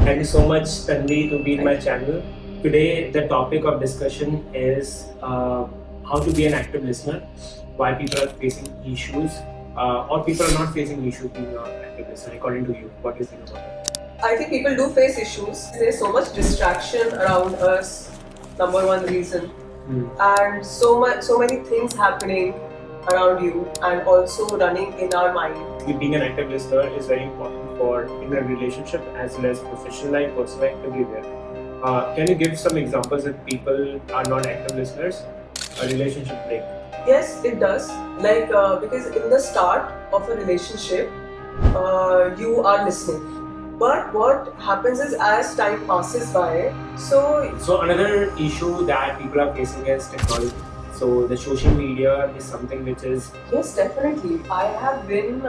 Thank you so much, Tanvi, to be in my channel. Today, the topic of discussion is how to be an active listener, why people are facing issues, or people are not facing issues being an active listener, according to you. What do you think about that? I think people do face issues. There's so much distraction around us, number one reason. And so many things happening around you and also running in our mind. Being an active listener is very important for in a relationship as well as professional life, personal life, everywhere. Can you give some examples that people are not active listeners? A relationship break. Yes, it does. Because in the start of a relationship, you are listening. But what happens is as time passes by, So another issue that people are facing is technology. So the social media is something which is... Yes, definitely. I have been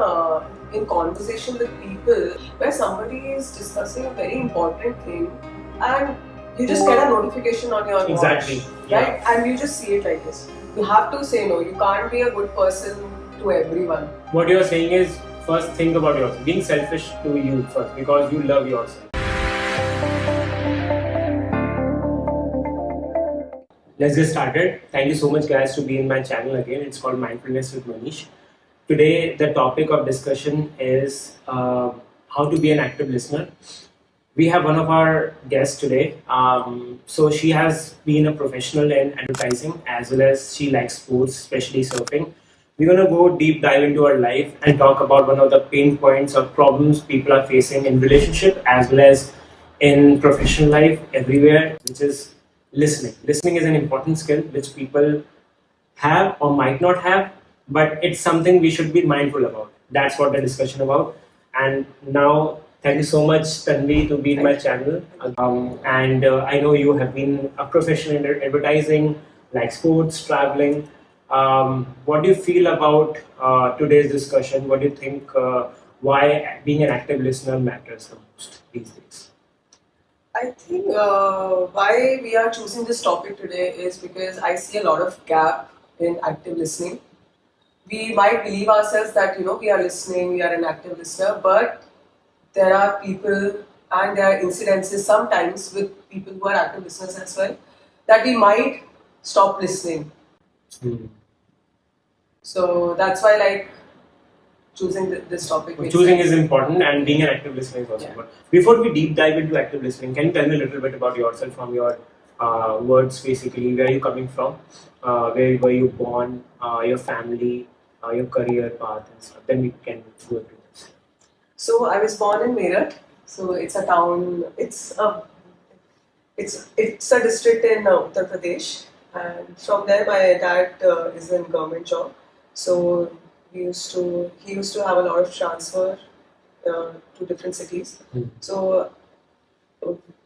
in conversation with people where somebody is discussing a very important thing and you just get a notification on your watch. Exactly. Right? And you just see it like this. You have to say no. You can't be a good person to everyone. What you're saying is, first think about yourself. Being selfish to you first because you love yourself. Let's get started. Thank you so much, guys, to be in my channel again. It's called Mindfulness with Manish. Today, the topic of discussion is how to be an active listener. We have one of our guests today. So she has been a professional in advertising as well as she likes sports, especially surfing. We're going to go deep dive into her life and talk about one of the pain points or problems people are facing in relationship as well as in professional life everywhere, which is listening. Listening is an important skill which people have or might not have, but it's something we should be mindful about. That's what the discussion about. And now, thank you so much, Tanvi, to be in my channel. I know you have been a professional in advertising, like sports, traveling. What do you feel about today's discussion? What do you think why being an active listener matters the most these days? I think why we are choosing this topic today is because I see a lot of gap in active listening. We might believe ourselves that we are listening, we are an active listener, but there are people and there are incidences sometimes with people who are active listeners as well that we might stop listening. So that's why choosing this topic. Choosing is important and being an active listener is also important. Before we deep dive into active listening, can you tell me a little bit about yourself from your words basically, where are you coming from, where were you born, your family, your career path and stuff. Then we can go into this. So I was born in Meerut. So it's a town, it's a district in Uttar Pradesh. And from there my dad is in government job. So he used to have a lot of transfer to different cities. So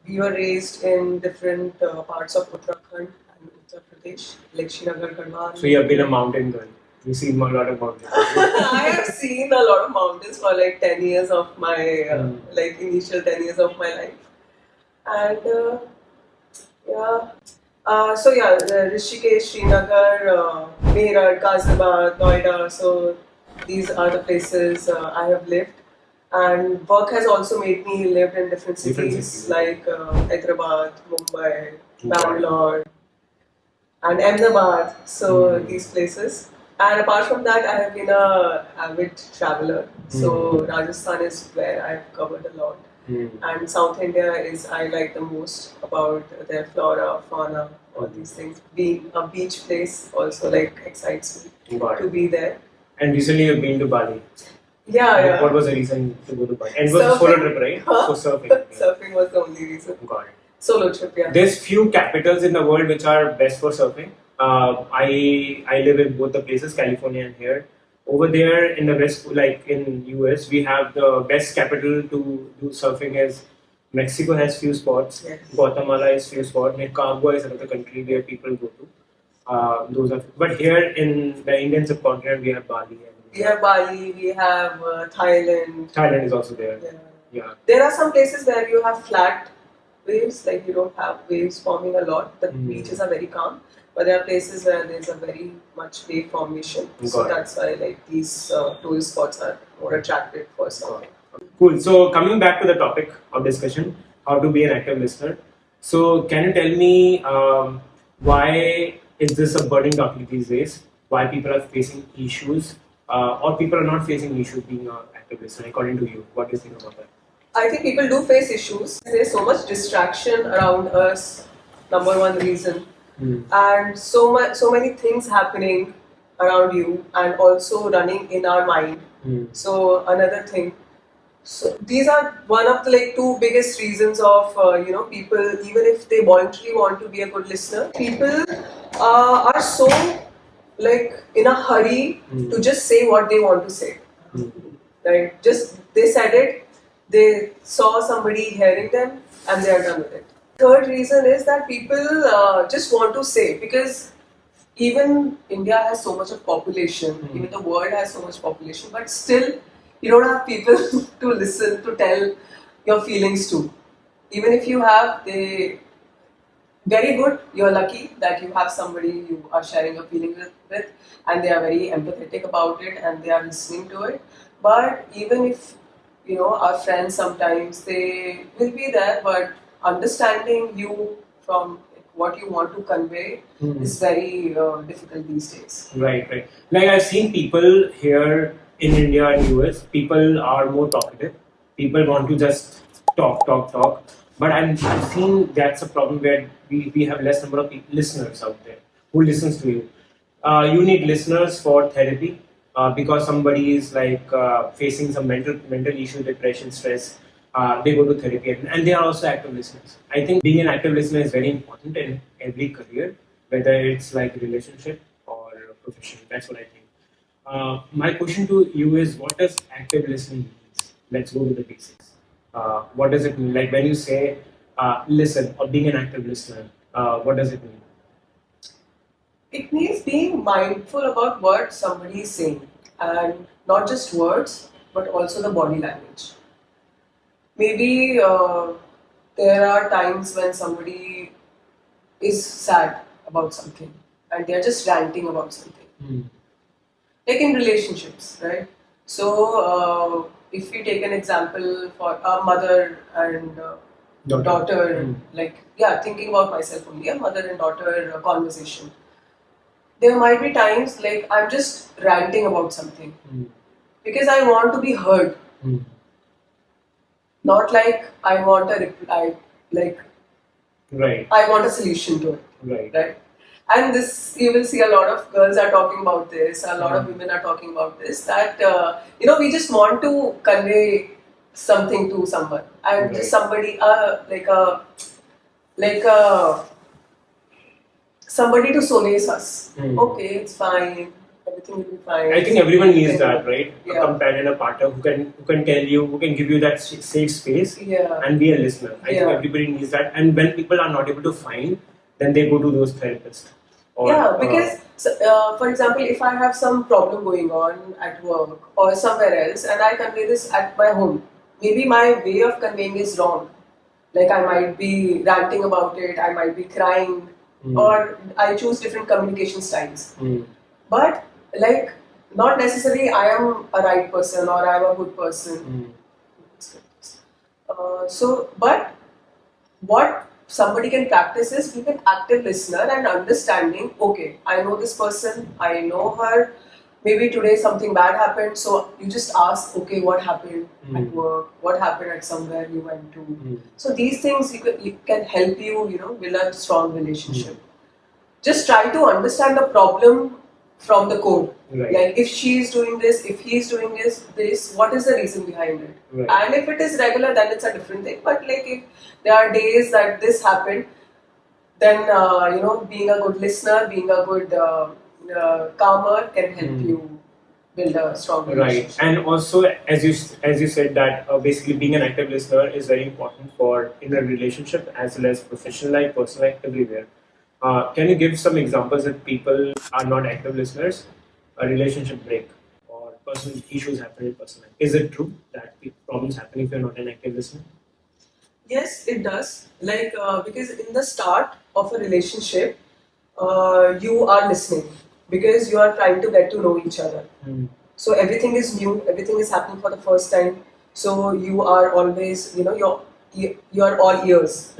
we were raised in different parts of Uttarakhand and Uttar Pradesh, like Srinagar, Garhwal. So you have been a mountain girl. You've seen a lot of mountains. I have seen a lot of mountains for 10 years of my initial 10 years of my life, and Rishikesh, Srinagar, Meerut, Ghaziabad, Noida. So these are the places I have lived, and work has also made me live in different cities like Hyderabad, Mumbai, Bangalore, and Ahmedabad. So these places. And apart from that, I have been an avid traveler. So Rajasthan is where I have covered a lot. And South India is I like the most about their flora, fauna, all these things. Being a beach place also excites me to be there. And recently you've been to Bali. Yeah. What was the reason to go to Bali? And it was a solo trip, right? So surfing. Surfing was the only reason. Got it. Solo trip, yeah. There's few capitals in the world which are best for surfing. I live in both the places, California and here. Over there in the west, like in US, we have the best capital to do surfing is Mexico has few spots. Yes. Guatemala is few spots. Nicaragua is another country where people go to. Those are. But here in the Indian subcontinent, we have Bali. We have Bali. We have Thailand. Thailand is also there. Yeah. There are some places where you have flat waves, like you don't have waves forming a lot. The beaches are very calm. But there are places where there's a very much wave formation. So that's why these tourist spots are more attractive for surfing. Cool. So coming back to the topic of discussion, how to be an active listener. So can you tell me why is this a burning topic these days? Why people are facing issues, or people are not facing issues being an active listener? According to you, what do you think about that? I think people do face issues. There's so much distraction around us. Number one reason, and so many things happening around you, and also running in our mind. So another thing. So these are one of the two biggest reasons of people, even if they voluntarily want to be a good listener, people are so in a hurry to just say what they want to say. Right? Just they said it, they saw somebody hearing them, and they are done with it. Third reason is that people just want to say, because even India has so much of population, even the world has so much population, but still you don't have people to listen, to tell your feelings to. Even if you have, very good, you're lucky that you have somebody you are sharing your feelings with, and they are very empathetic about it and they are listening to it. But even if our friends, sometimes they will be there, but understanding you from what you want to convey is very difficult these days. Right. Like I've seen people here in India and US, people are more talkative. People want to just talk. But I've seen that's a problem where we have less number of listeners out there who listens to you. You need listeners for therapy because somebody is facing some mental issue, depression, stress. They go to therapy and they are also active listeners. I think being an active listener is very important in every career, whether it's like relationship or profession. That's what I think. My question to you is, what does active listening mean? Let's go to the basics. What does it mean? Like when you say listen or being an active listener, what does it mean? It means being mindful about what somebody is saying, and not just words, but also the body language. Maybe there are times when somebody is sad about something and they're just ranting about something. Like in relationships, right? So if we take an example for a mother and daughter, thinking about myself only, a mother and daughter conversation. There might be times I'm just ranting about something because I want to be heard. Not like I want a reply, I want a solution to it. Right? And this, you will see a lot of girls are talking about this, a lot of women are talking about this, that, we just want to convey something to someone. And just somebody, somebody to solace us. Okay, it's fine. Everything will be fine. I think everyone needs that, right? Yeah. A companion, a partner who can tell you, who can give you that safe space and be a listener. I think everybody needs that. And when people are not able to find, then they go to those therapists. Because for example, if I have some problem going on at work or somewhere else, and I convey this at my home, maybe my way of conveying is wrong. Like I might be ranting about it, I might be crying, or I choose different communication styles. But not necessarily I am a right person or I am a good person. But what somebody can practice is being an active listener and understanding, okay, I know this person, I know her, maybe today something bad happened, so you just ask, okay, what happened at work, what happened at somewhere you went to. So these things you can help you, build a strong relationship. Just try to understand the problem from the code. Like if she is doing this, if he is doing this, what is the reason behind it? And if it is regular, then it's a different thing. But if there are days that this happened, then being a good listener, being a good calmer can help you build a strong relationship. And also, as you said that basically being an active listener is very important for in a relationship as well as professional life, personal life, everywhere. Can you give some examples if people are not active listeners, a relationship break or personal issues happen in personal life? Is it true that problems happen if you're not an active listener? Yes, it does. Because in the start of a relationship, you are listening because you are trying to get to know each other. So everything is new, everything is happening for the first time. So you are always, you're all ears.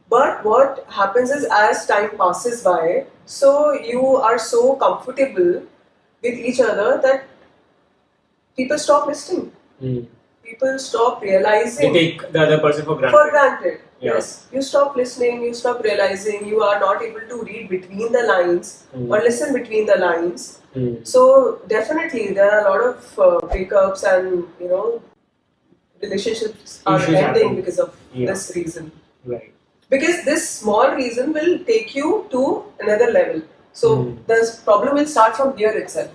But what happens is, as time passes by, so you are so comfortable with each other that people stop listening. People stop realizing. They take the other person for granted. For granted, Yeah. yes. You stop listening, you stop realizing, you are not able to read between the lines or listen between the lines. So definitely there are a lot of breakups and relationships are Issues ending happen. because of Yeah. this reason. Right. Because this small reason will take you to another level. So the problem will start from here itself.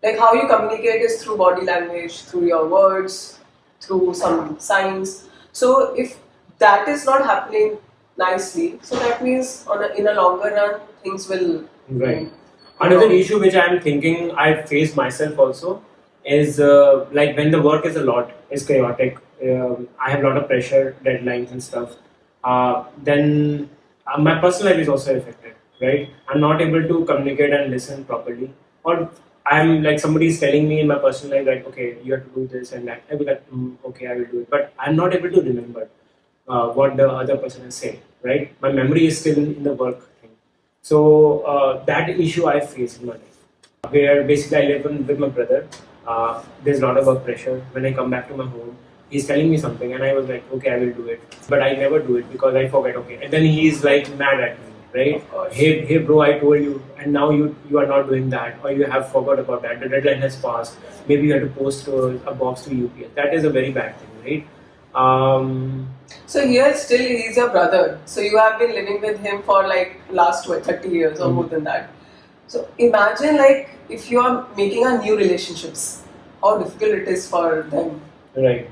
Like how you communicate is through body language, through your words, through some signs. So if that is not happening nicely, so that means in a longer run things will. Right. Another issue which I am thinking I face myself also is like when the work is a lot, is chaotic. I have a lot of pressure, deadlines and stuff. Then my personal life is also affected. Right. I'm not able to communicate and listen properly. Or I'm like somebody is telling me in my personal life like, okay, you have to do this and that. I'll be like, okay, I will do it. But I'm not able to remember what the other person is saying. Right. My memory is still in the work thing. So that issue I face in my life, where basically I live with my brother. There's a lot of work pressure. When I come back to my home, he's telling me something, and I was like, okay, I will do it, but I never do it because I forget. Okay, and then he's like mad at me, right? Hey, bro, I told you, and now you are not doing that, or you have forgot about that. The deadline has passed. Maybe you have to post a box to UPS. That is a very bad thing, right? So here still he's your brother. So you have been living with him for like last 30 years or more than that. So imagine like if you are making a new relationships, how difficult it is for them. Right.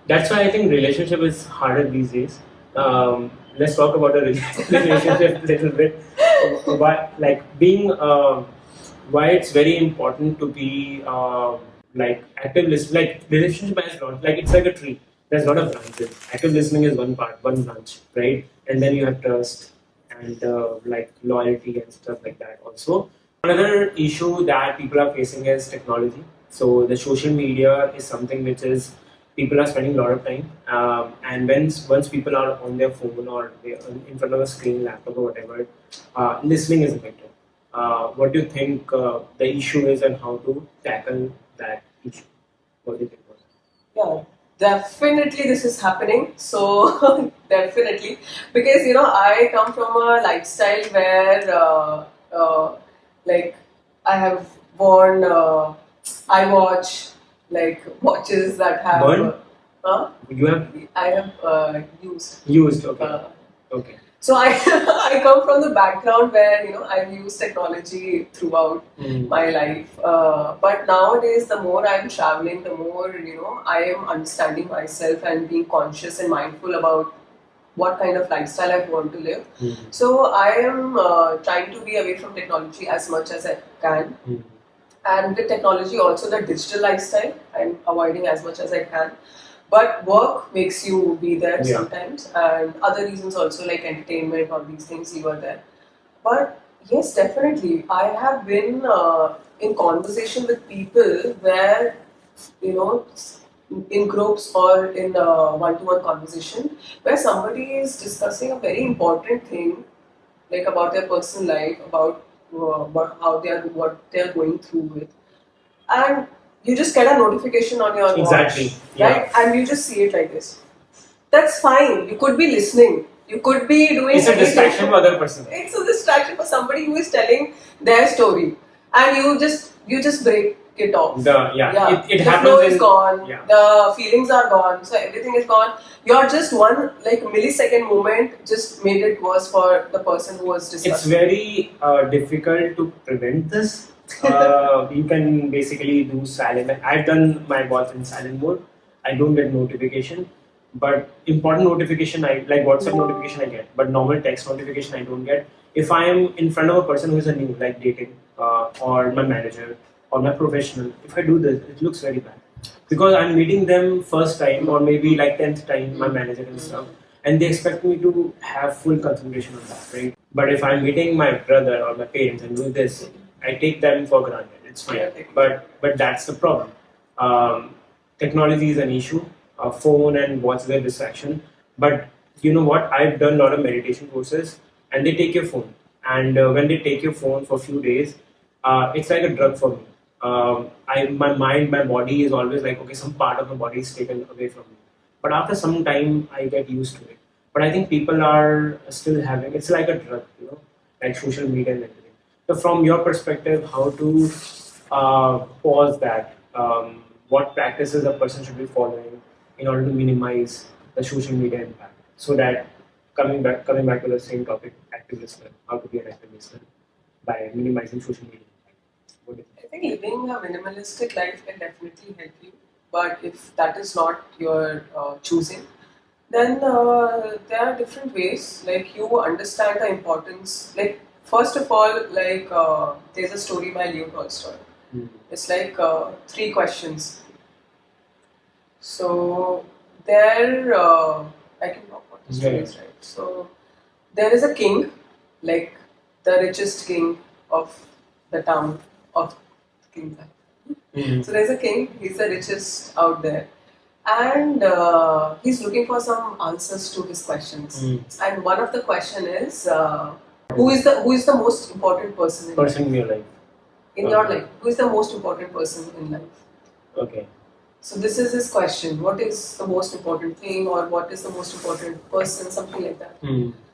That's why I think relationship is harder these days. Let's talk about a relationship a little bit. Why, like being, why it's very important to be like active listening. Like relationship has lot, like it's like a tree. There's a lot of branches. Active listening is one part, one branch, right? And then you have trust and like loyalty and stuff like that. Also, another issue that people are facing is technology. So the social media is something which is people are spending a lot of time, and once people are on their phone or they are in front of a screen, laptop or whatever, listening is affected. What do you think the issue is and how to tackle that issue? What do you think? Yeah, definitely this is happening. So definitely, because I come from a lifestyle where like I have worn iWatch, like watches that have. Worn? You have I have used. used, okay. Okay. So I I come from the background where I've used technology throughout my life. But nowadays, the more I'm traveling, the more I am understanding myself and being conscious and mindful about what kind of lifestyle I want to live. So I am trying to be away from technology as much as I can. And with technology, also the digital lifestyle, I'm avoiding as much as I can. But work makes you be there sometimes, and other reasons also like entertainment or these things you are there. But yes, definitely, I have been in conversation with people where in groups or in one-to-one conversation where somebody is discussing a very important thing, like about their personal life, about how what they are going through with, and you just get a notification on your watch, right? And you just see it like this. That's fine. You could be listening. You could be doing. It's a distraction for other person. It's a distraction for somebody who is telling their story, and you just break it off. It the happens. Flow is gone. Yeah. The feelings are gone. So everything is gone. You're just one like millisecond moment just made it worse for the person who was discussing. It's very difficult to prevent this. You can basically do silent. I've done my watch in silent mode. I don't get notification, but important notification I like WhatsApp notification I get, but normal text notification I don't get. If I am in front of a person who is a new, like dating, or my manager or my professional, if I do this, it looks very bad because I'm meeting them first time or maybe like 10th time, my manager and stuff, and they expect me to have full concentration on that, right? But if I'm meeting my brother or my parents and do this, I take them for granted. It's fine, but that's the problem. Technology is an issue. phone and watch their distraction. But you know what? I've done a lot of meditation courses, and they take your phone. And when they take your phone for a few days, it's like a drug for me. My mind, my body is always like, okay, some part of my body is taken away from me. But after some time, I get used to it. But I think people are still having, it's like a drug, like social media and everything. So from your perspective, how to pause that? What practices a person should be following in order to minimize the social media impact? So that coming back to the same topic, active listener, how to be an active listener by minimizing social media impact. What do you think? I think living a minimalistic life can definitely help you, but if that is not your choosing, then there are different ways. Like you understand the importance. Like first of all, like there's a story by Leo Tolstoy. It's like three questions. So there, I can talk about the stories, right? So there is a king, like the richest king of the town of Kingdom. So there's a king, he's the richest out there, and he's looking for some answers to his questions. And one of the question is, who is the most important person in your life? In your life, who is the most important person in life? Okay. So this is his question. What is the most important thing, or what is the most important person? Something like that.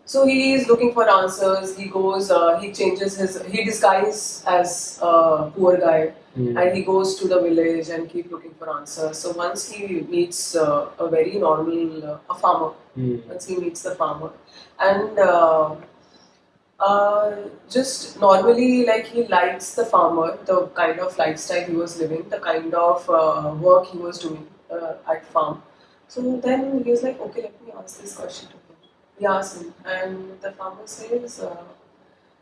So he is looking for answers. He goes, he disguises as a poor guy, and he goes to the village and keep looking for answers. So once he meets a very normal, a farmer, once he meets the farmer, and just normally, like he likes the farmer, the kind of lifestyle he was living, the kind of work he was doing at farm. So then he was like, okay, let me ask this question to him. He asks him, and the farmer says,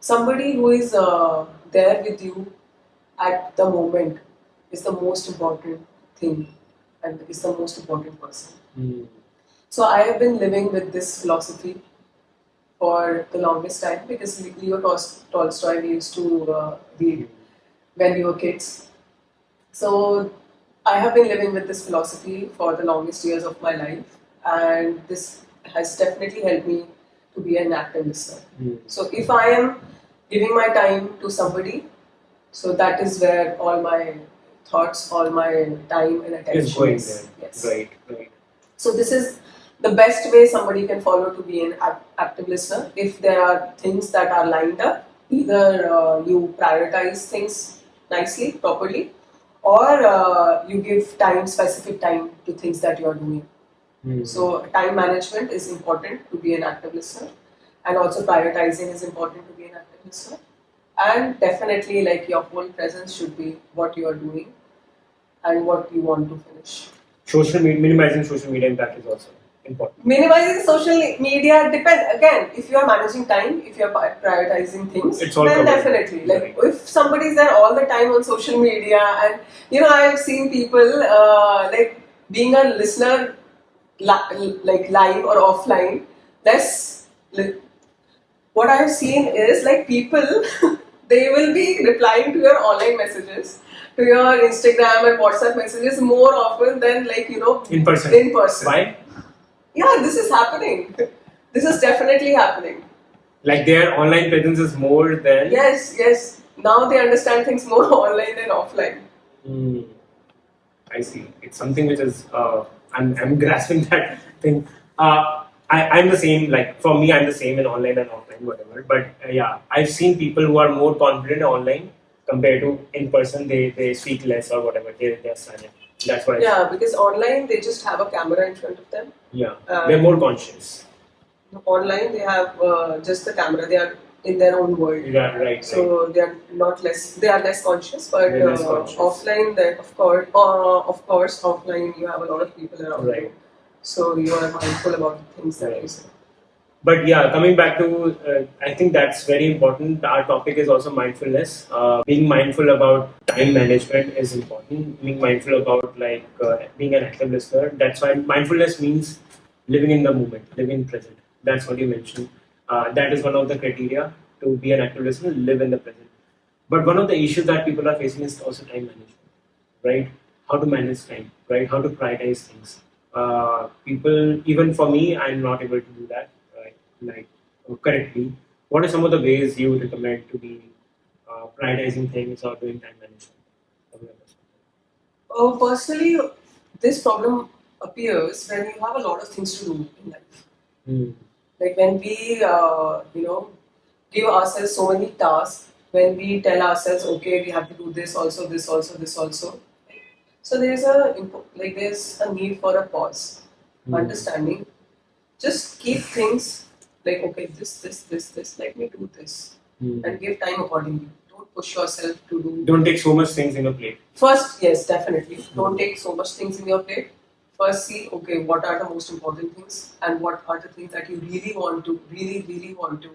somebody who is there with you at the moment is the most important thing and is the most important person. So I have been living with this philosophy for the longest time, because Leo Tolstoy we used to read when we were kids. So I have been living with this philosophy for the longest years of my life, and this has definitely helped me to be an active listener. So if I am giving my time to somebody, so that is where all my thoughts, all my time and attention is going is. there. Yes. Right. So this is the best way somebody can follow to be an active listener. If there are things that are lined up, either you prioritize things nicely, properly, or you give specific time to things that you are doing. So time management is important to be an active listener, and also prioritizing is important to be an active listener. And definitely, like your whole presence should be what you are doing and what you want to finish. Minimizing social media impact is also important. Minimizing social media depends again. If you are managing time, if you are prioritizing things, it's all then covered. Definitely. Like if somebody is there all the time on social media, and I have seen people like being a listener, like live or offline. What I have seen is like people they will be replying to your online messages, to your Instagram and WhatsApp messages more often than in person. Why? Yeah, this is happening. This is definitely happening. Like their online presence is more than... Yes. Now they understand things more online than offline. I see. It's something which is... I'm grasping that thing. I'm the same, like for me, I'm the same in online and offline, whatever. But yeah, I've seen people who are more confident online compared to in person. They speak less or whatever. They're silent. That's what because online they just have a camera in front of them. Yeah, they're more conscious. Online they have just the camera. They are in their own world. Yeah, right. So they are not less. They are less conscious. But offline, that of course, offline you have a lot of people around. Right. So you are mindful about the things that you say. But yeah, coming back to, I think that's very important. Our topic is also mindfulness. Being mindful about time management is important. Being mindful about being an active listener. That's why mindfulness means living in the moment, living in present. That's what you mentioned. That is one of the criteria to be an active listener, live in the present. But one of the issues that people are facing is also time management, right? How to manage time, right? How to prioritize things. People, even for me, I'm not able to do that like correctly. What are some of the ways you recommend to be prioritizing things or doing time management? From your perspective? Personally, this problem appears when you have a lot of things to do in life. Like when we, give ourselves so many tasks, when we tell ourselves, okay, we have to do this also, this also, this also. So there's a need for a pause, understanding. Just keep things like, okay, this. Let me do this, and give time accordingly. Don't push yourself to do. Don't take so much things in your plate. First, yes, definitely. Don't take so much things in your plate. First, see, okay, what are the most important things, and what are the things that you really want to, really want to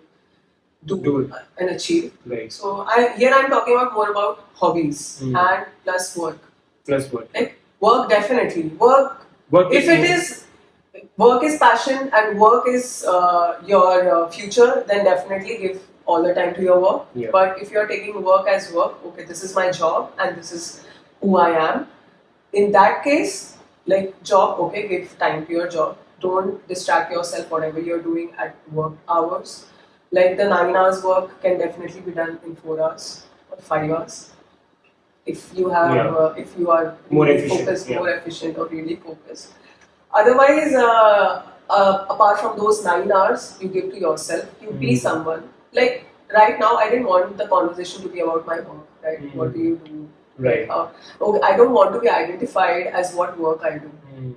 do and achieve. Right. So I'm talking about more about hobbies and plus work. Like work, definitely work. If it is work is passion and work is your future, then definitely give all the time to your work. Yeah. But if you're taking work as work, okay, this is my job and this is who I am. In that case, like job, okay, give time to your job. Don't distract yourself whatever you're doing at work hours. Like the 9 hours work can definitely be done in 4 hours or 5 hours. If you have, if you are really focused, more efficient or really focused. Otherwise, apart from those 9 hours you give to yourself, you be someone. Like right now, I didn't want the conversation to be about my work, right? What do you do? Right. Okay, I don't want to be identified as what work I do.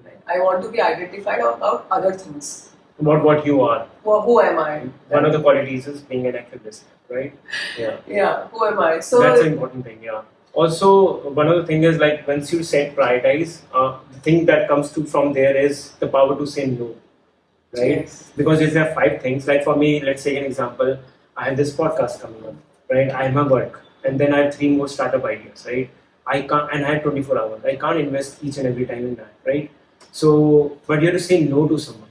Right? I want to be identified about other things. About what you are. Well, who am I? One of the qualities is being an active listener, right? Yeah. Yeah, who am I? So that's an important thing, yeah. Also, one of the things is like once you set prioritize, the thing that comes to from there is the power to say no, right? Yes. Because if there are 5 things, like for me, let's take an example, I have this podcast coming up, right? I have my work, and then I have 3 more startup ideas, right? I can't, and I have 24 hours. I can't invest each and every time in that, right? So, but you have to say no to someone.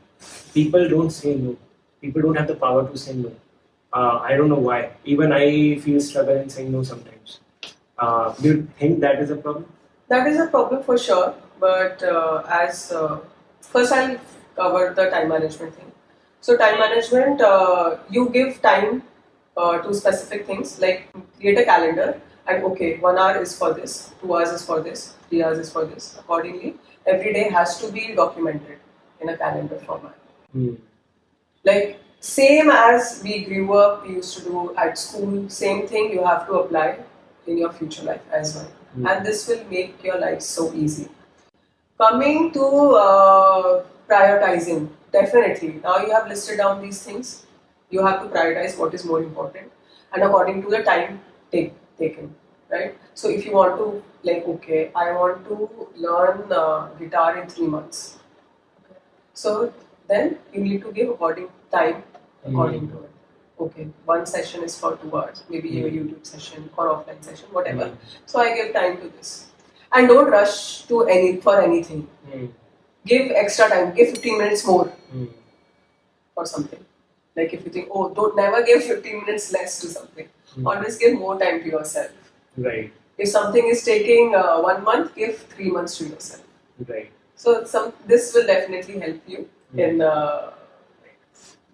People don't say no. People don't have the power to say no. I don't know why. Even I feel struggle in saying no sometimes. Do you think that is a problem? That is a problem for sure. But first I'll cover the time management thing. So time management, you give time to specific things, like create a calendar and okay, 1 hour is for this, 2 hours is for this, 3 hours is for this. Accordingly, every day has to be documented in a calendar format. Like same as we grew up, we used to do at school, same thing you have to apply in your future life as well. And this will make your life so easy. Coming to prioritizing, definitely. Now you have listed down these things. You have to prioritize what is more important and according to the time taken, right? So if you want to, like, okay, I want to learn guitar in 3 months. Okay. So then you need to give according to it. Okay, one session is for 2 hours, maybe a YouTube session or offline session, whatever. So I give time to this. And don't rush to anything. Give extra time, give 15 minutes more for something. Like if you think, oh, don't never give 15 minutes less to something. Always give more time to yourself. Right. If something is taking 1 month, give 3 months to yourself. Right. So this will definitely help you in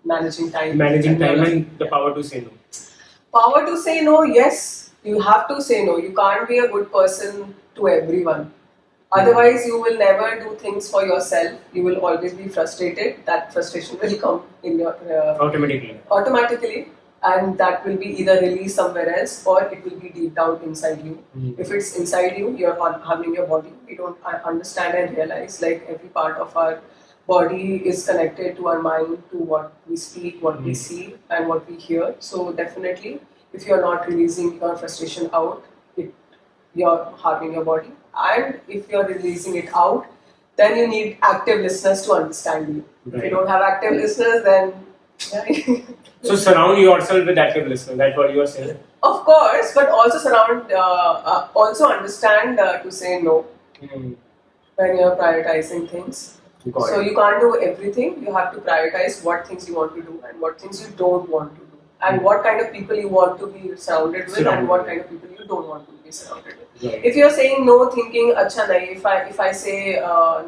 managing time. And the power to say no. Power to say no, yes. You have to say no. You can't be a good person to everyone. Otherwise, you will never do things for yourself. You will always be frustrated. That frustration will come in your automatically, and that will be either released somewhere else or it will be deep down inside you. If it's inside you, you're harming your body. We don't understand and realize like every part of our body is connected to our mind, to what we speak, what we see, and what we hear. So definitely, if you're not releasing your frustration out, you're harming your body. And if you're releasing it out, then you need active listeners to understand you. Right. If you don't have active listeners, then so surround yourself with active listeners. That's what you are saying. Of course, but also also understand to say no when you're prioritizing things. So you can't do everything. You have to prioritize what things you want to do and what things you don't want to do, and what kind of people you want to be surrounded with, and what kind of people you don't want to be be surrounded with. Right. If you're saying no, thinking, acha nahi, if I say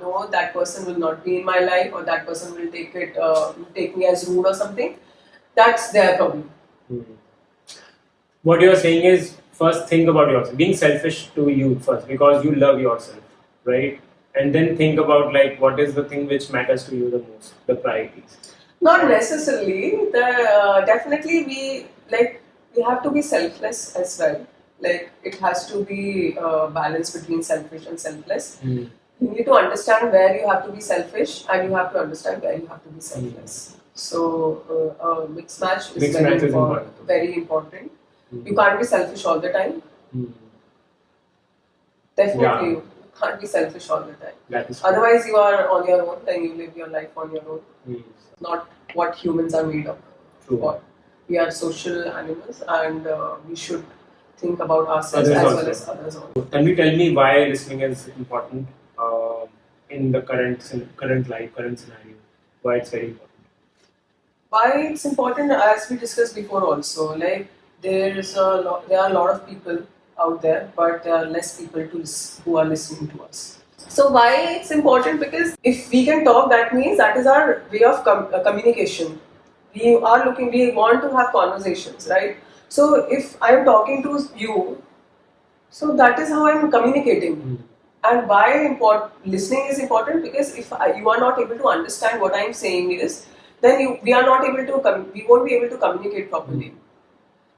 no, that person will not be in my life, or that person will take me as rude or something, that's their problem. What you're saying is, first think about yourself, being selfish to you first, because you love yourself, right? And then think about like what is the thing which matters to you the most, the priorities. Not necessarily. Definitely we have to be selfless as well. Like it has to be balance between selfish and selfless. You need to understand where you have to be selfish, and you have to understand where you have to be selfless. So mixed match is very important. You can't be selfish all the time. Definitely, you can't be selfish all the time. Otherwise, you are on your own, and you live your life on your own. Not what humans are made of. True. We are social animals, and we should think about ourselves as well as others also. Can you tell me why listening is important in the current scenario? Why it's very important? Why it's important, as we discussed before also, like there are a lot of people out there, but there are less people who are listening to us. So why it's important? Because if we can talk, that means that is our way of communication. We want to have conversations, right? So if I am talking to you, so that is how I am communicating. And why listening is important? Because if you are not able to understand what I am saying is, then we won't be able to communicate properly.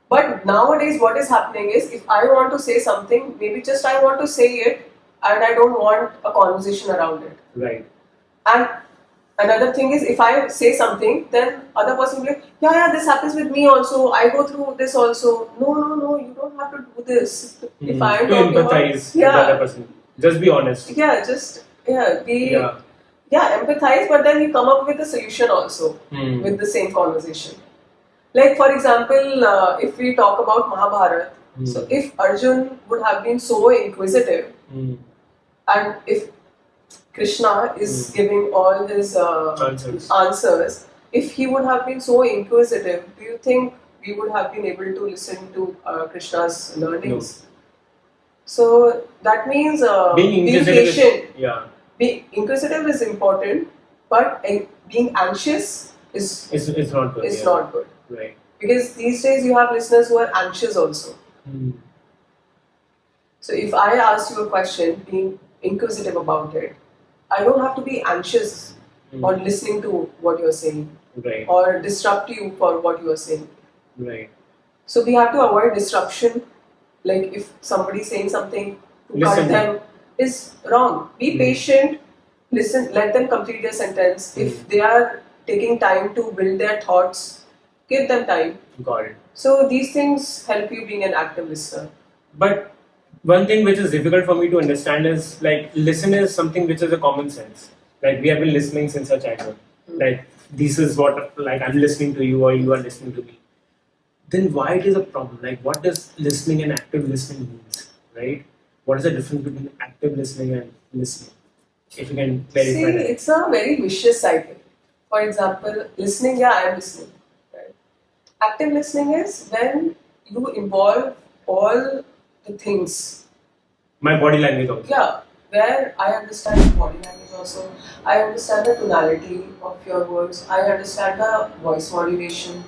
But nowadays, what is happening is, if I want to say something, maybe just I want to say it, and I don't want a conversation around it. Right. And another thing is, if I say something, then other person will be like, yeah, this happens with me also. I go through this also. No, you don't have to do this. If I am to empathize with the other person, just be honest. Empathize, but then you come up with a solution also with the same conversation. Like for example, if we talk about Mahabharata, so if Arjun would have been so inquisitive, and if Krishna is giving all his answers, if he would have been so inquisitive, do you think we would have been able to listen to Krishna's learnings? No. So that means being patient. Being inquisitive is important, but being anxious is not good. Not good. Right. Because these days you have listeners who are anxious also. So if I ask you a question, being inquisitive about it, I don't have to be anxious on listening to what you're saying, right, or disrupt you for what you are saying. Right. So we have to avoid disruption. Like if somebody is saying something, to cut them is wrong. Be patient, listen, let them complete their sentence. If they are taking time to build their thoughts, give them time. Got it. So these things help you being an active listener. But one thing which is difficult for me to understand is like listen is something which is a common sense. Like we have been listening since our childhood. Like this is what like I'm listening to you or you are listening to me. Then why it is a problem? Like what does listening and active listening means? Right? What is the difference between active listening and listening? If you can clarify. See, that. It's a very vicious cycle. For example, listening, I am listening. Right? Active listening is when you involve all the things. My body language also. Yeah, where I understand the body language also. I understand the tonality of your words. I understand the voice modulation.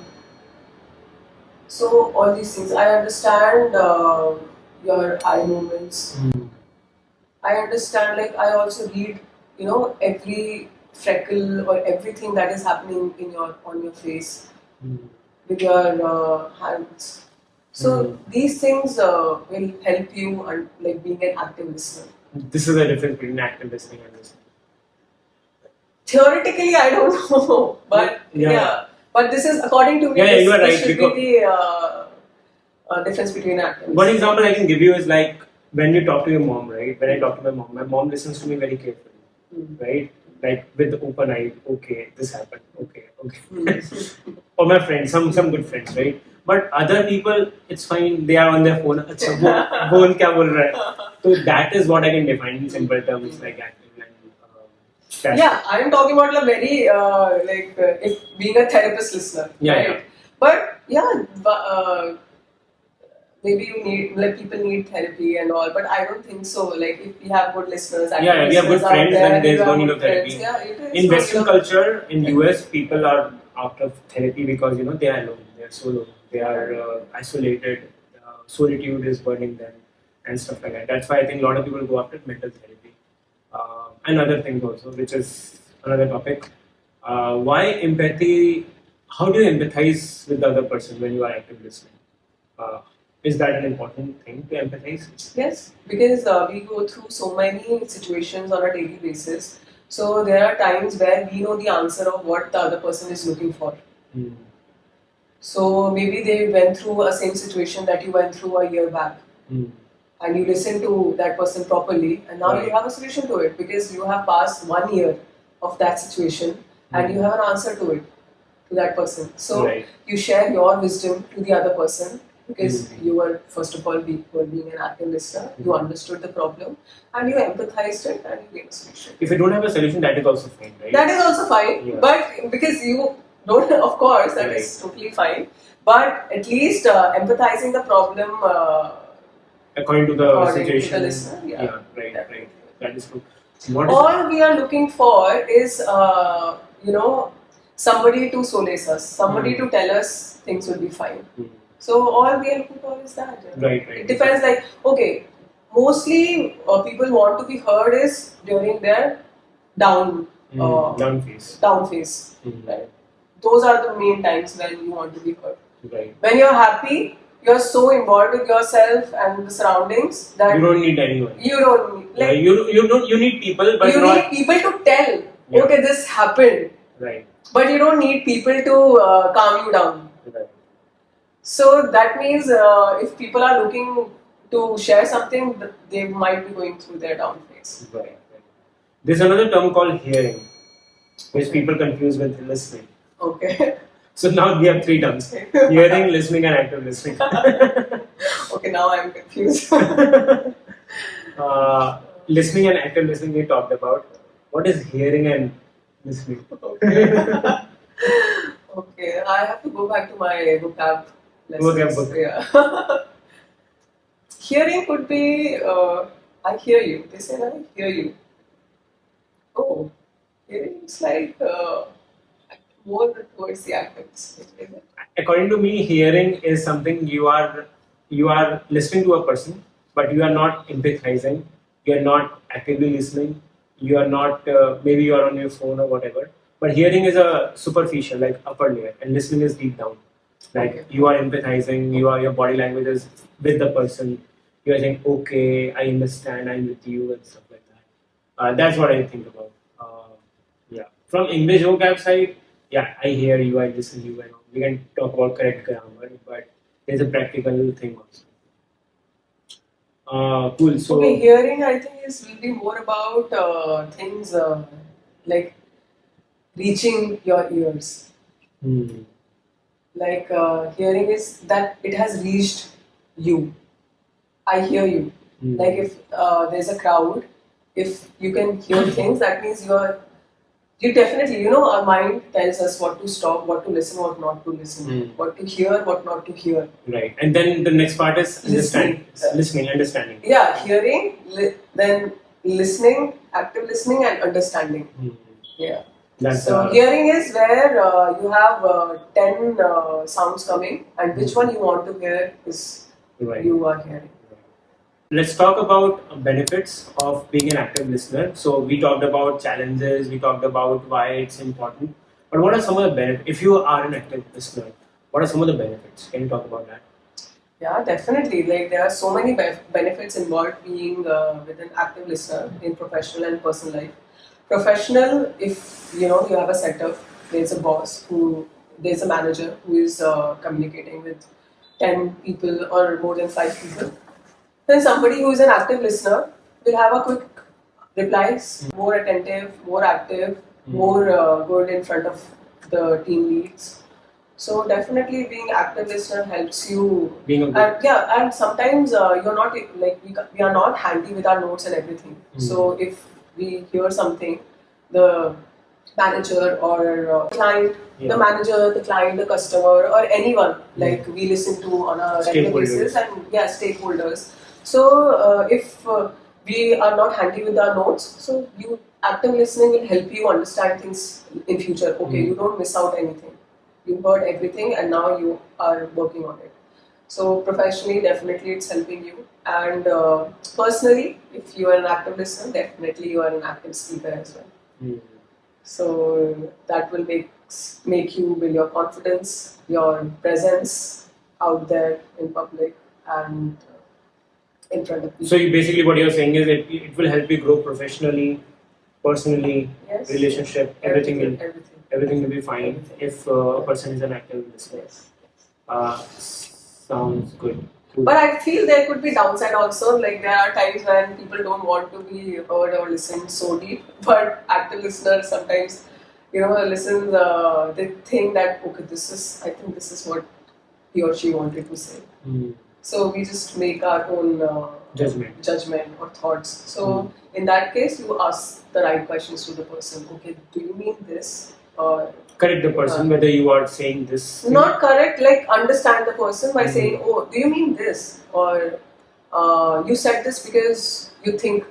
So all these things. I understand your eye movements. I understand, like I also read, every freckle or everything that is happening on your face with your hands. So these things will help you and like being an active listener. This is the difference between active listening and listening. Theoretically, I don't know, but but this is according to me. You are right. This should be the difference between active. One example I can give you is like when you talk to your mom, right? When I talk to my mom listens to me very carefully, right? Like with the open eye. Okay, this happened. Okay. Or my friends, some good friends, right? But other people, it's fine. They are on their phone. Achha, phone kya bol raha hai? So that is what I can define in simple terms, like active and I am talking about a very if being a therapist listener, right? But maybe you need, like, people need therapy and all, but I don't think so. Like, if we have good listeners, yeah, we have good friends, then there's no need of therapy. Yeah, it is. In Western culture, in US, people are after therapy because they are alone, they are so alone, they are isolated, solitude is burning them, and stuff like that. That's why I think a lot of people go after mental therapy, and other things also, which is another topic. Why empathy? How do you empathize with the other person when you are active listening? Is that an important thing to empathize? Yes, because we go through so many situations on a daily basis. So there are times where we know the answer of what the other person is looking for. Mm. So maybe they went through a same situation that you went through a year back. Mm. And you listen to that person properly, and now you have a solution to it because you have passed 1 year of that situation and you have an answer to it, to that person. So you share your wisdom to the other person because you were, first of all, being an active listener, you understood the problem and you empathized it and you gave a solution. If you don't have a solution, that is also fine, right? That is also fine, but because you don't, of course, that is totally fine, but at least empathizing the problem according to the situation. To the listener, right. That is true. All we are looking for is, somebody to solace us, somebody to tell us things will be fine. So all we are looking for is that. Right. It depends. Like, okay, mostly people want to be heard is during their down phase. Right. Those are the main times when you want to be heard. Right. When you're happy, you're so involved with yourself and the surroundings that you don't need anyone. You don't need, like, you need people, but you need people to tell. Okay, this happened. Right. But you don't need people to calm you down. Right. So that means if people are looking to share something, they might be going through their down phase. Right. There's another term called hearing, which people confuse with listening. Okay. So now we have 3 terms: hearing, listening, and active listening. Okay, now I'm confused. Listening and active listening we talked about. What is hearing and listening? Okay, I have to go back to my vocab lessons. Yeah. Hearing could be, I hear you. They say, I hear you. Oh, hearing is like more towards the active listening. According to me, hearing is something you are listening to a person, but you are not empathizing. You are not actively listening. You are not maybe you are on your phone or whatever. But hearing is a superficial, like upper layer, and listening is deep down. Like you are empathizing. Your body language is with the person. You are saying, "Okay, I understand. I'm with you," and stuff like that. That's what I think about. From English vocab side. Yeah, I hear you, I listen to you, and we can talk about correct grammar, but there's a practical thing also. Cool. So okay, hearing I think will be more about things like reaching your ears. Like hearing is that it has reached you. I hear you. Like if there's a crowd, if you can hear things, that means you definitely, our mind tells us what to stop, what to listen, what not to listen, what to hear, what not to hear. Right. And then the next part is listening, understanding. Yeah, hearing, then listening, active listening, and understanding. Yeah. So hearing is where you have 10 sounds coming, and which one you want to hear is you are hearing. Let's talk about benefits of being an active listener. So we talked about challenges, we talked about why it's important. But what are some of the benefits? If you are an active listener, what are some of the benefits? Can you talk about that? Yeah, definitely. Like there are so many benefits involved being with an active listener in professional and personal life. Professional, if you have a setup, there's a boss there's a manager who is communicating with 10 people or more than 5 people. Then somebody who is an active listener will have a quick replies, more attentive, more active, more good in front of the team leads. So definitely being active listener helps you. And sometimes you're not like we are not handy with our notes and everything. So if we hear something, the manager or client, the manager, the client, the customer, or anyone like we listen to on a regular basis, and stakeholders. So if we are not handy with our notes, so you active listening will help you understand things in future. Okay, you don't miss out anything. You heard everything, and now you are working on it. So professionally, definitely it's helping you, and personally, if you are an active listener, definitely you are an active speaker as well. So that will make you build your confidence, your presence out there in public and in front of people. So basically what you're saying is it will help you grow professionally, personally, relationship, everything will be fine if a person is an active listener. Sounds good. But I feel there could be downside also. Like there are times when people don't want to be heard or listened so deep. But active listeners sometimes, listen. They think that I think this is what he or she wanted to say. So we just make our own judgment or thoughts. So in that case, you ask the right questions to the person. Okay, do you mean this? Or correct the person whether you are saying this. Not correct, like understand the person by saying, oh, do you mean this? Or you said this because you think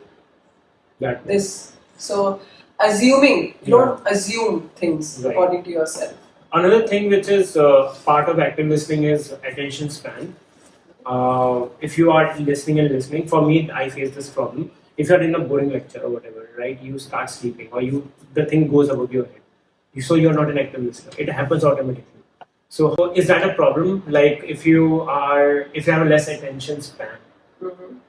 that this. So assuming, you don't assume things according to yourself. Another thing which is part of active listening is attention span. If you are listening, for me, I face this problem. If you are in a boring lecture or whatever, right, you start sleeping or the thing goes above your head. So you're not an active listener. It happens automatically. So is that a problem? Like if you have a less attention span,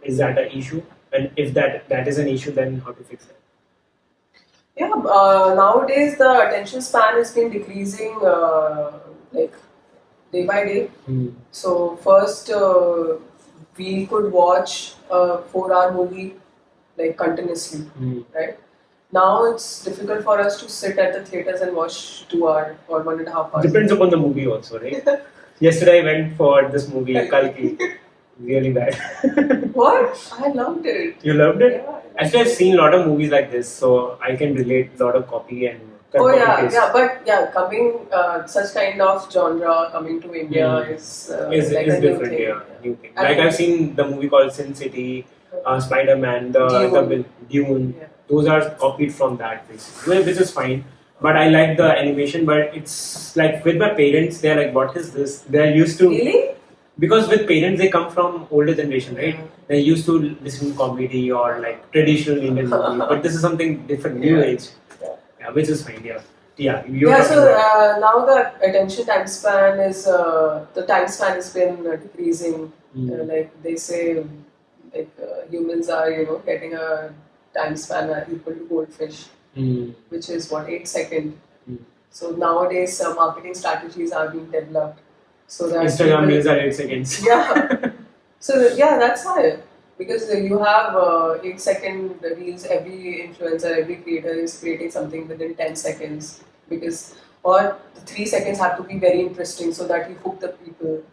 is that an issue? And if that is an issue, then how to fix it? Yeah, nowadays the attention span has been decreasing like day by day. So first we could watch a 4-hour movie like continuously, right? Now it's difficult for us to sit at the theaters and watch 2 hours or 1.5 hours. Depends upon the movie also, right? Yesterday I went for this movie, Kalki. Really bad. What? I loved it. You loved it? Yeah. Actually, I've seen a lot of movies like this, so I can relate a lot of copy and coming such kind of genre coming to India is like a different, new thing. New thing. Like I've seen the movie called Sin City, Spider-Man, the Dune. Yeah. Those are copied from that, basically, which is fine. But I like the animation. But it's like with my parents, they're like, "What is this?" They're used to really. Because with parents, they come from older generation, right? They're used to listen to comedy or like traditional Indian movie. But this is something different, new age. Yeah, which is fine. So now the attention time span is the time span has been decreasing. Like they say, like humans are getting a time span equal to goldfish, which is 8 seconds. So nowadays marketing strategies are being developed. So that Instagram reels are 8 seconds. Yeah. So that's why. Because you have 8-second reels, every influencer, every creator is creating something within 10 seconds. Or the 3 seconds have to be very interesting so that you hook the people.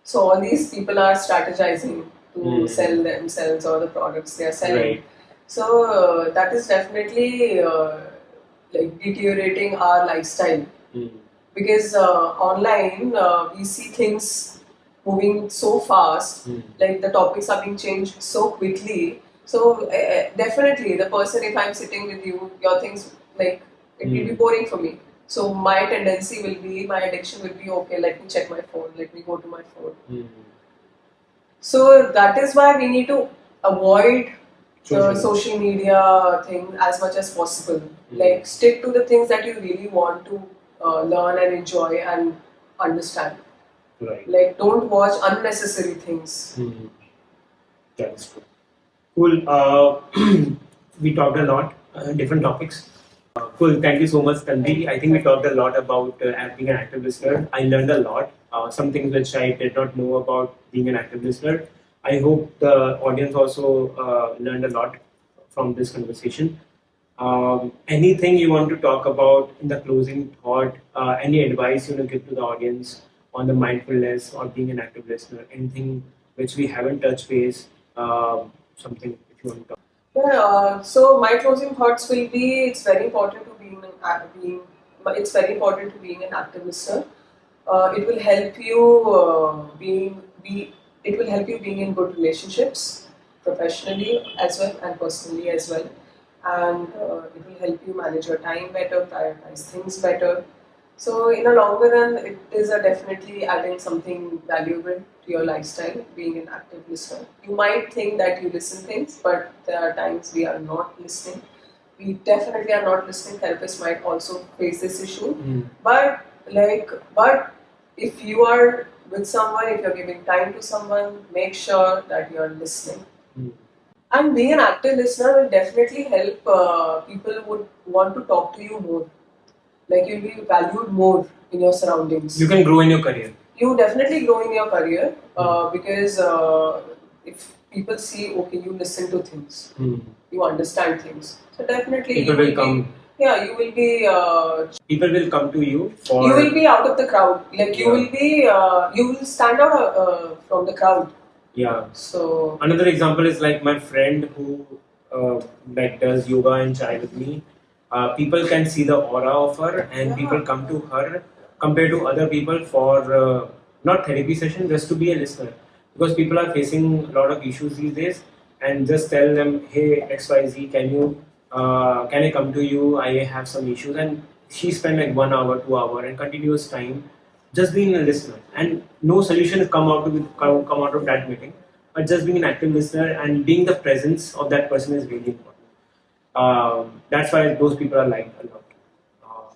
So all these people are strategizing to sell themselves or the products they are selling. Right. So that is definitely like deteriorating our lifestyle. Because online we see things moving so fast, like the topics are being changed so quickly. So definitely the person, if I'm sitting with you, your things like it will be boring for me. So my tendency will be, my addiction will be, okay, let me check my phone, let me go to my phone. So that is why we need to avoid the social media thing as much as possible. Like stick to the things that you really want to learn and enjoy and understand. Right. Like don't watch unnecessary things. That is true. Cool. We talked a lot, different topics. Cool. Thank you so much, Tanvi. I think we talked a lot about being an active listener. I learned a lot. Some things which I did not know about being an active listener. I hope the audience also learned a lot from this conversation. Anything you want to talk about in the closing thought? Any advice you want to give to the audience on the mindfulness or being an active listener? Anything which we haven't touched base? Something if you want to talk. Yeah. So my closing thoughts will be: it's very important to be it's very important to being an active listener. It will help you it will help you being in good relationships, professionally as well and personally as well, and it will help you manage your time better, prioritize things better. So in a longer run, it is definitely adding something valuable to your lifestyle, being an active listener. You might think that you listen things, but there are times we are not listening. We definitely are not listening. Therapists might also face this issue. But if you are with someone, if you're giving time to someone, make sure that you're listening. And being an active listener will definitely help people would want to talk to you more. Like you'll be valued more in your surroundings. You can grow in your career. You definitely grow in your career because if people see, okay, you listen to things, you understand things. So definitely people will come. You will be. People will come to you for. You will be out of the crowd. Like you will be. You will stand out from the crowd. Yeah. So another example is like my friend who does yoga and chai with me. People can see the aura of her, and people come to her compared to other people for not therapy session, just to be a listener, because people are facing a lot of issues these days, and just tell them, hey XYZ, can I come to you? I have some issues, and she spent like 1 hour, 2 hour, and continuous time just being a listener, and no solution has come out of that meeting, but just being an active listener and being the presence of that person is really important. That's why those people are liked a lot.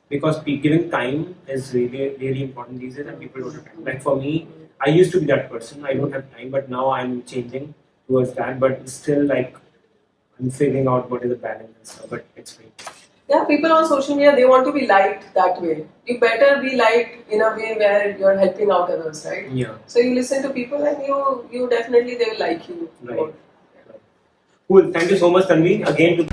Because giving time is really, really important these days, and people don't have time. Like for me, I used to be that person. I don't have time, but now I'm changing towards that. But still, like, I'm figuring out what is the balance and stuff. But it's great. Yeah, people on social media, they want to be liked that way. You better be liked in a way where you're helping out others, right? Yeah. So you listen to people, and you definitely they will like you. Right. Cool. Thank you so much, Tanvi. Again.